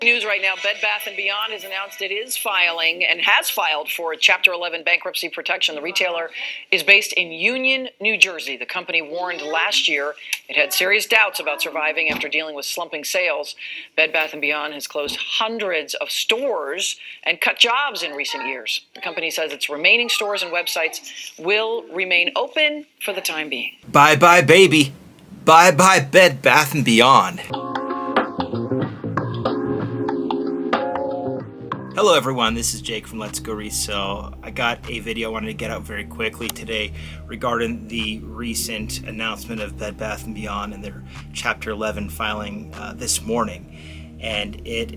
News right now, Bed Bath & Beyond has announced it is filing and has filed for Chapter 11 bankruptcy protection. The retailer is based in Union, New Jersey. The company warned last year it had serious doubts about surviving after dealing with slumping sales. Bed Bath & Beyond has closed hundreds of stores and cut jobs in recent years. The company says its remaining stores and websites will remain open for the time being. Bye-bye, baby. Bye-bye, Bed Bath & Beyond. Hello everyone, this is Jake from Let's Go Resell. I got a video I wanted to get out very quickly today regarding the recent announcement of Bed Bath & Beyond and their Chapter 11 filing this morning. And it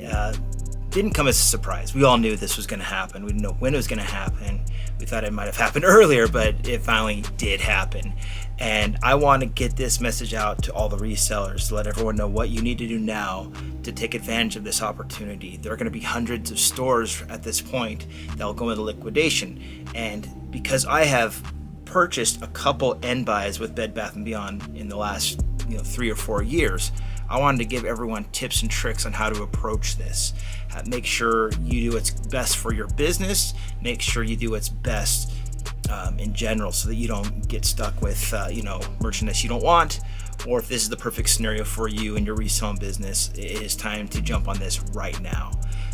didn't come as a surprise. We all knew this was going to happen. We didn't know when it was going to happen. We thought it might have happened earlier, but it finally did happen. And I want to get this message out to all the resellers to let everyone know what you need to do now to take advantage of this opportunity. There are going to be hundreds of stores at this point that will go into liquidation. And because I have purchased a couple end buys with Bed Bath & Beyond in the last 3 or 4 years, I wanted to give everyone tips and tricks on how to approach this. Make sure you do what's best for your business. Make sure you do what's best in general, so that you don't get stuck with merchandise you don't want, or if this is the perfect scenario for you and your reselling business, it is time to jump on this right now.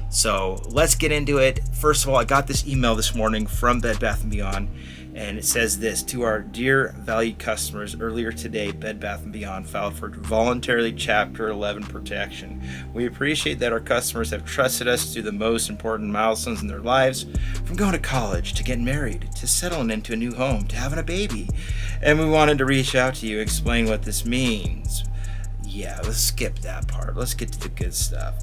So let's get into it. First of all, I got this email this morning from Bed Bath & Beyond, and it says this: to our dear valued customers, earlier today Bed Bath & Beyond filed for voluntarily Chapter 11 protection. We appreciate that our customers have trusted us through the most important milestones in their lives, from going to college to getting married to settling into a new home to having a baby, and we wanted to reach out to you and explain what this means. Yeah, let's skip that part. Let's get to the good stuff.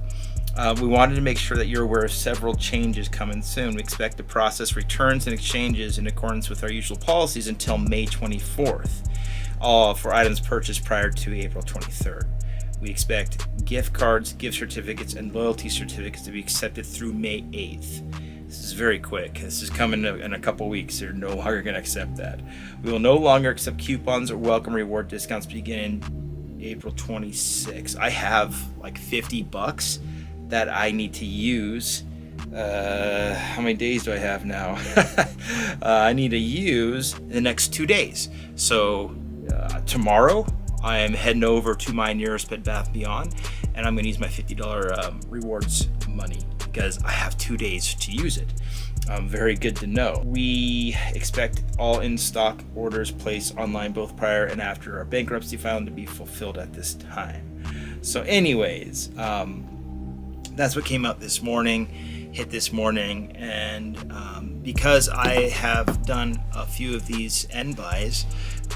We wanted to make sure that you're aware of several changes coming soon. We expect to process returns and exchanges in accordance with our usual policies until May 24th, all for items purchased prior to April 23rd. We expect gift cards, gift certificates, and loyalty certificates to be accepted through May 8th. This is very quick. This is coming in a couple weeks. They're no longer going to accept that. We will no longer accept coupons or welcome reward discounts beginning April 26th. I have like $50 that I need to use. How many days do I have now? I need to use the next 2 days. So tomorrow I am heading over to my nearest Bed Bath & Beyond, and I'm gonna use my $50 rewards money because I have 2 days to use it. Very good to know. We expect all in-stock orders placed online both prior and after our bankruptcy filing to be fulfilled at this time. So anyways, that's what came out this morning, hit this morning, and because I have done a few of these end buys,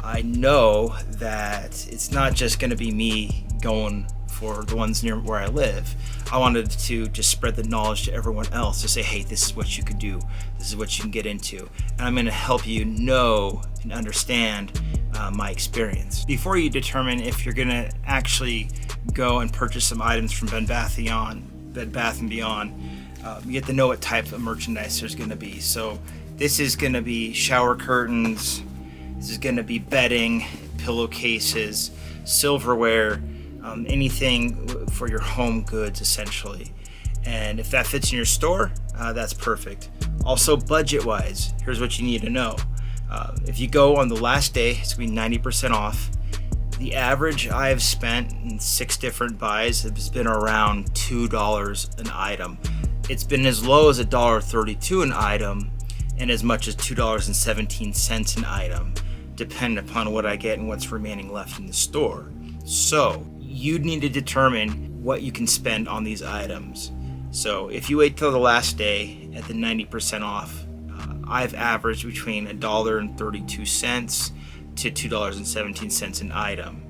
I know that it's not just going to be me going for the ones near where I live. I wanted to just spread the knowledge to everyone else to say, hey, this is what you could do, this is what you can get into, and I'm going to help you know and understand my experience. Before you determine if you're going to actually go and purchase some items from Bed Bath & Beyond, you get to know what type of merchandise there's going to be. So this is going to be shower curtains, this is going to be bedding, pillowcases, silverware, anything for your home goods essentially. And if that fits in your store, that's perfect. Also, budget wise, here's what you need to know. If you go on the last day, it's going to be 90% off. The average I've spent in 6 different buys has been around $2 an item. It's been as low as $1.32 an item and as much as $2.17 an item, depending upon what I get and what's remaining left in the store. So you need to determine what you can spend on these items. So if you wait till the last day at the 90% off, I've averaged between $1.32 to $2.17 an item.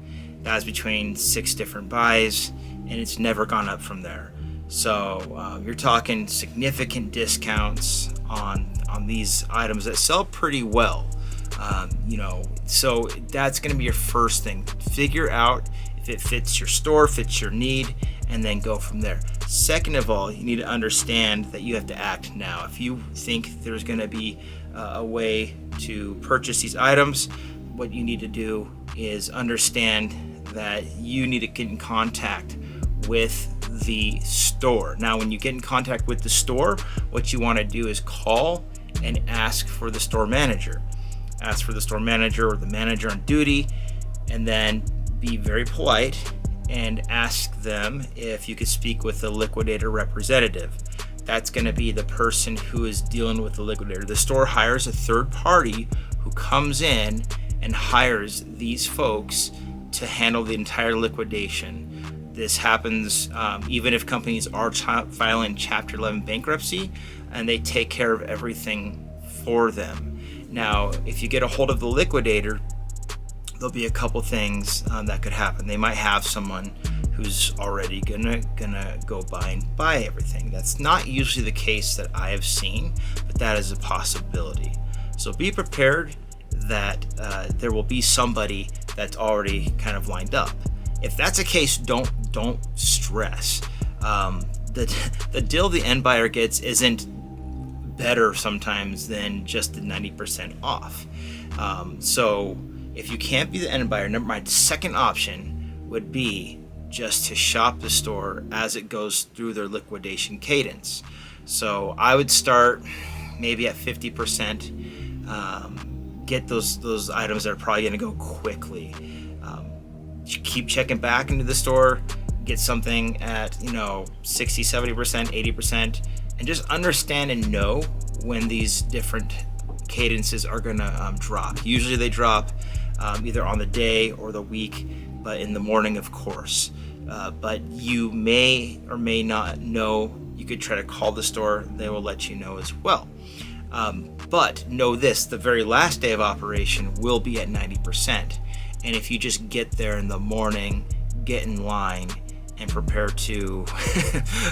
That's between 6 different buys, and it's never gone up from there. So you're talking significant discounts on these items that sell pretty well. So that's going to be your first thing. Figure out if it fits your store, fits your need, and then go from there. Second of all, you need to understand that you have to act now. If you think there's going to be a way to purchase these items, what you need to do is understand that you need to get in contact with the store. Now, when you get in contact with the store, what you want to do is call and ask for the store manager. Ask for the store manager or the manager on duty, and then be very polite and ask them if you could speak with the liquidator representative. That's going to be the person who is dealing with the liquidator. The store hires a third party who comes in and hires these folks to handle the entire liquidation. This happens even if companies are filing Chapter 11 bankruptcy, and they take care of everything for them. Now, if you get a hold of the liquidator, there'll be a couple things that could happen. They might have someone who's already gonna go by and buy everything. That's not usually the case that I have seen, but that is a possibility. So be prepared that there will be somebody that's already kind of lined up. If that's the case, don't stress. The deal the end buyer gets isn't better sometimes than just the 90% off. So if you can't be the end buyer, my second option would be just to shop the store as it goes through their liquidation cadence. So I would start maybe at 50%, get those items that are probably going to go quickly. Keep checking back into the store, get something at 60, 70%, 80%, and just understand and know when these different cadences are going to drop. Usually they drop either on the day or the week, but in the morning, of course. But you may or may not know. You could try to call the store. They will let you know as well. But know this, the very last day of operation will be at 90%. And if you just get there in the morning, get in line, and prepare to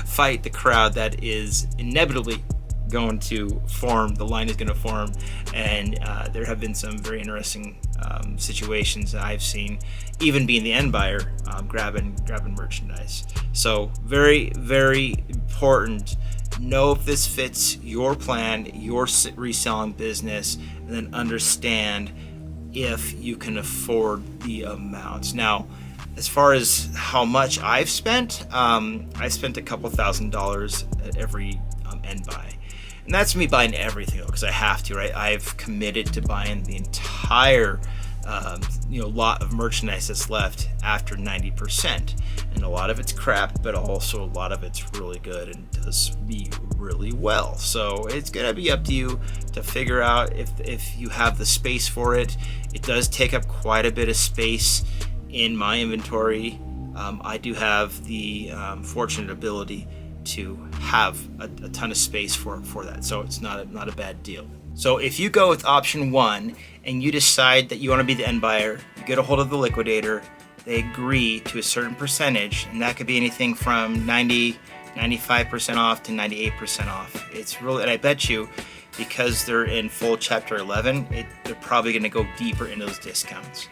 fight the crowd that is inevitably going to form, the line is going to form, and there have been some very interesting situations that I've seen, even being the end buyer, grabbing merchandise. So very, very important. Know if this fits your plan, your reselling business, and then understand if you can afford the amounts. Now, as far as how much I've spent, I spent a couple $1,000s at every end buy. And that's me buying everything, because I have to, right? I've committed to buying the entire lot of merchandise that's left after 90%. And a lot of it's crap, but also a lot of it's really good and does me really well. So it's gonna be up to you to figure out if you have the space for it. It does take up quite a bit of space in my inventory. I do have the fortunate ability to have a ton of space for that, so it's not a bad deal. So if you go with option one and you decide that you want to be the end buyer, you get a hold of the liquidator, they agree to a certain percentage, and that could be anything from 95% off to 98% off. It's really, and I bet you, because they're in full Chapter 11, they're probably going to go deeper into those discounts.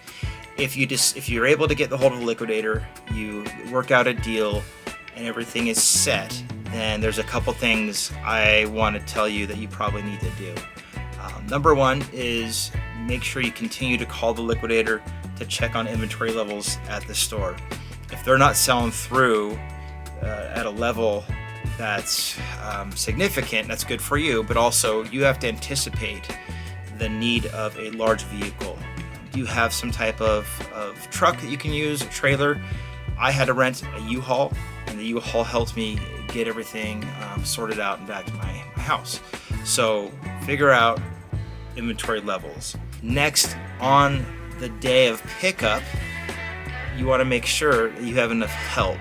If you're able to get the hold of the liquidator, you work out a deal, and everything is set, then there's a couple things I want to tell you that you probably need to do. Number one is make sure you continue to call the liquidator to check on inventory levels at the store. If they're not selling through at a level that's significant, that's good for you, but also you have to anticipate the need of a large vehicle. Do you have some type of truck that you can use, a trailer? I had to rent a U-Haul, and the U-Haul helped me get everything sorted out and back to my house. So figure out inventory levels. Next, on the day of pickup, you want to make sure that you have enough help.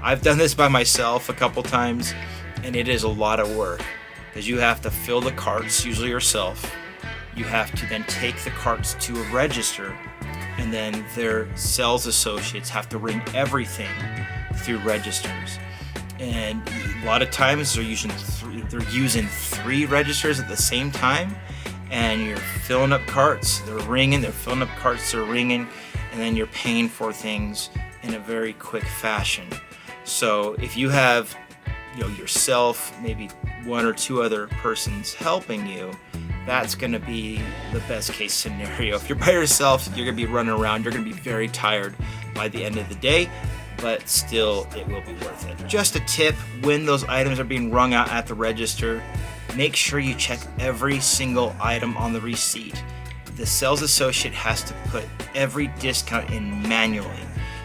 I've done this by myself a couple times, and it is a lot of work because you have to fill the carts, usually yourself. You have to then take the carts to a register, and then their sales associates have to ring everything through registers. And a lot of times they're using three registers at the same time, and you're filling up carts, they're ringing, they're filling up carts, they're ringing, and then you're paying for things in a very quick fashion. So if you have yourself, maybe one or two other persons helping you, that's going to be the best case scenario. If you're by yourself, you're going to be running around, you're going to be very tired by the end of the day. but still it will be worth it. Just a tip, when those items are being rung out at the register, make sure you check every single item on the receipt. The sales associate has to put every discount in manually.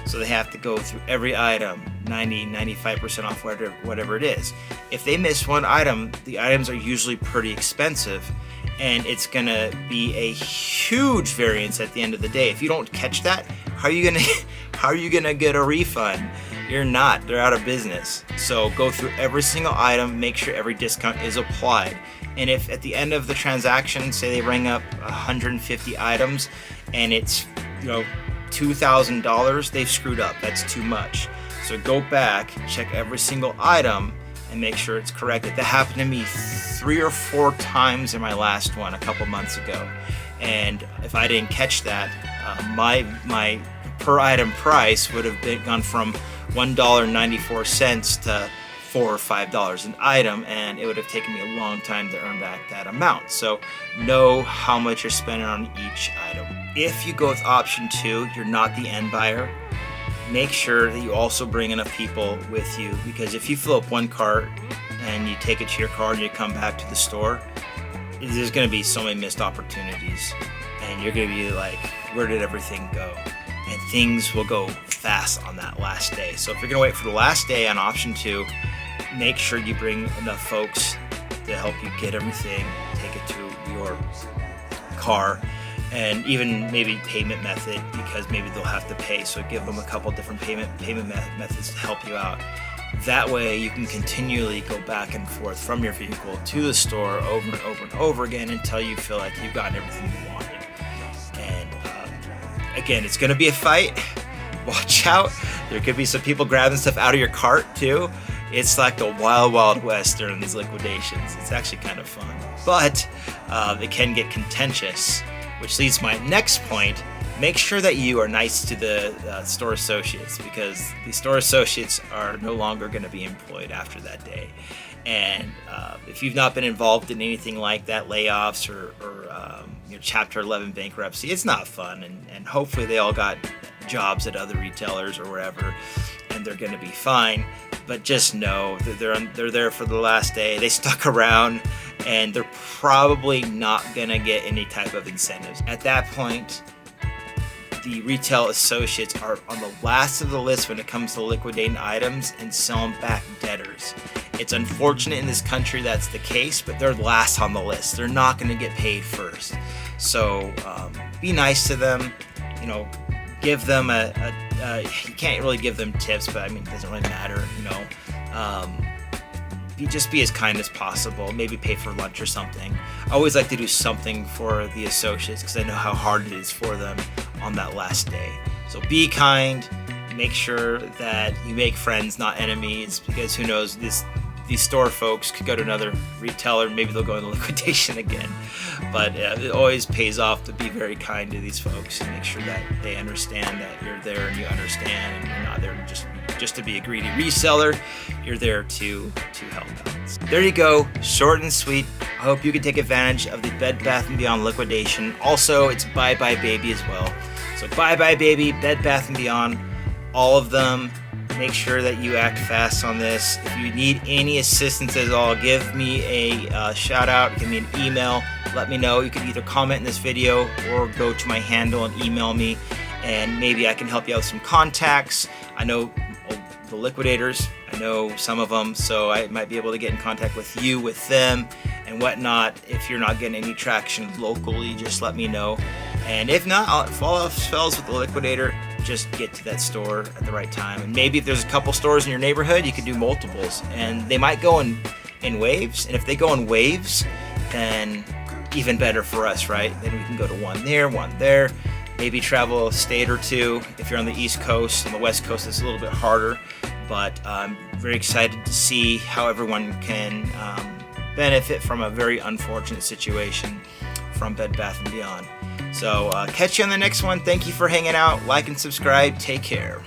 So they have to go through every item, 95% off, whatever it is. If they miss one item, the items are usually pretty expensive, and it's gonna be a huge variance at the end of the day. If you don't catch that, how are you gonna get a refund? You're not. They're out of business. So go through every single item, make sure every discount is applied. And if at the end of the transaction, say they ring up 150 items and it's, $2,000, they've screwed up. That's too much. So go back, check every single item, and make sure it's corrected. That happened to me 3 or 4 times in my last one a couple months ago. And if I didn't catch that, my per item price would have gone from $1.94 to $4 or $5 an item, and it would have taken me a long time to earn back that amount. So know how much you're spending on each item. If you go with option 2, you're not the end buyer, make sure that you also bring enough people with you, because if you fill up one cart and you take it to your car and you come back to the store, there's going to be so many missed opportunities, and you're going to be like, where did everything go? And things will go fast on that last day. So if you're going to wait for the last day on option 2, make sure you bring enough folks to help you get everything, take it to your car, and even maybe payment method, because maybe they'll have to pay. So give them a couple different payment methods to help you out. That way you can continually go back and forth from your vehicle to the store over and over and over again until you feel like you've gotten everything you wanted. And again, it's going to be a fight. Watch out. There could be some people grabbing stuff out of your cart too. It's like the wild, wild west during these liquidations. It's actually kind of fun, but it can get contentious, which leads to my next point. Make sure that you are nice to the store associates, because the store associates are no longer going to be employed after that day. And if you've not been involved in anything like that, layoffs or Chapter 11 bankruptcy, it's not fun. And hopefully they all got jobs at other retailers or wherever, and they're going to be fine. But just know that they're there for the last day. They stuck around, and they're probably not going to get any type of incentives. At that point, the retail associates are on the last of the list when it comes to liquidating items and selling back debtors. It's unfortunate in this country that's the case, but they're last on the list. They're not going to get paid first. So be nice to them. Give them you can't really give them tips, but I mean, it doesn't really matter. Just be as kind as possible. Maybe pay for lunch or something. I always like to do something for the associates because I know how hard it is for them on that last day. So be kind. Make sure that you make friends, not enemies, because who knows, these store folks could go to another retailer. Maybe they'll go into liquidation again. But it always pays off to be very kind to these folks and make sure that they understand that you're there and you understand, and you're not there just to be a greedy reseller. You're there to help out. So there you go, short and sweet. I hope you can take advantage of the Bed Bath & Beyond liquidation. Also, it's Bye Bye Baby as well. So Bye Bye Baby, Bed Bath & Beyond, all of them. Make sure that you act fast on this. If you need any assistance at all, give me a shout out, give me an email, let me know. You can either comment in this video or go to my handle and email me, and maybe I can help you out with some contacts. I know the liquidators, I know some of them, so I might be able to get in contact with you, with them, and whatnot. If you're not getting any traction locally, just let me know. And if not, if all else fails with the liquidator, just get to that store at the right time. And maybe if there's a couple stores in your neighborhood, you can do multiples, and they might go in waves. And if they go in waves, then even better for us, right? Then we can go to one there, maybe travel a state or two. If you're on the East Coast, on the West Coast, it's a little bit harder, but I'm very excited to see how everyone can benefit from a very unfortunate situation from Bed Bath & Beyond. So catch you on the next one. Thank you for hanging out. Like and subscribe. Take care.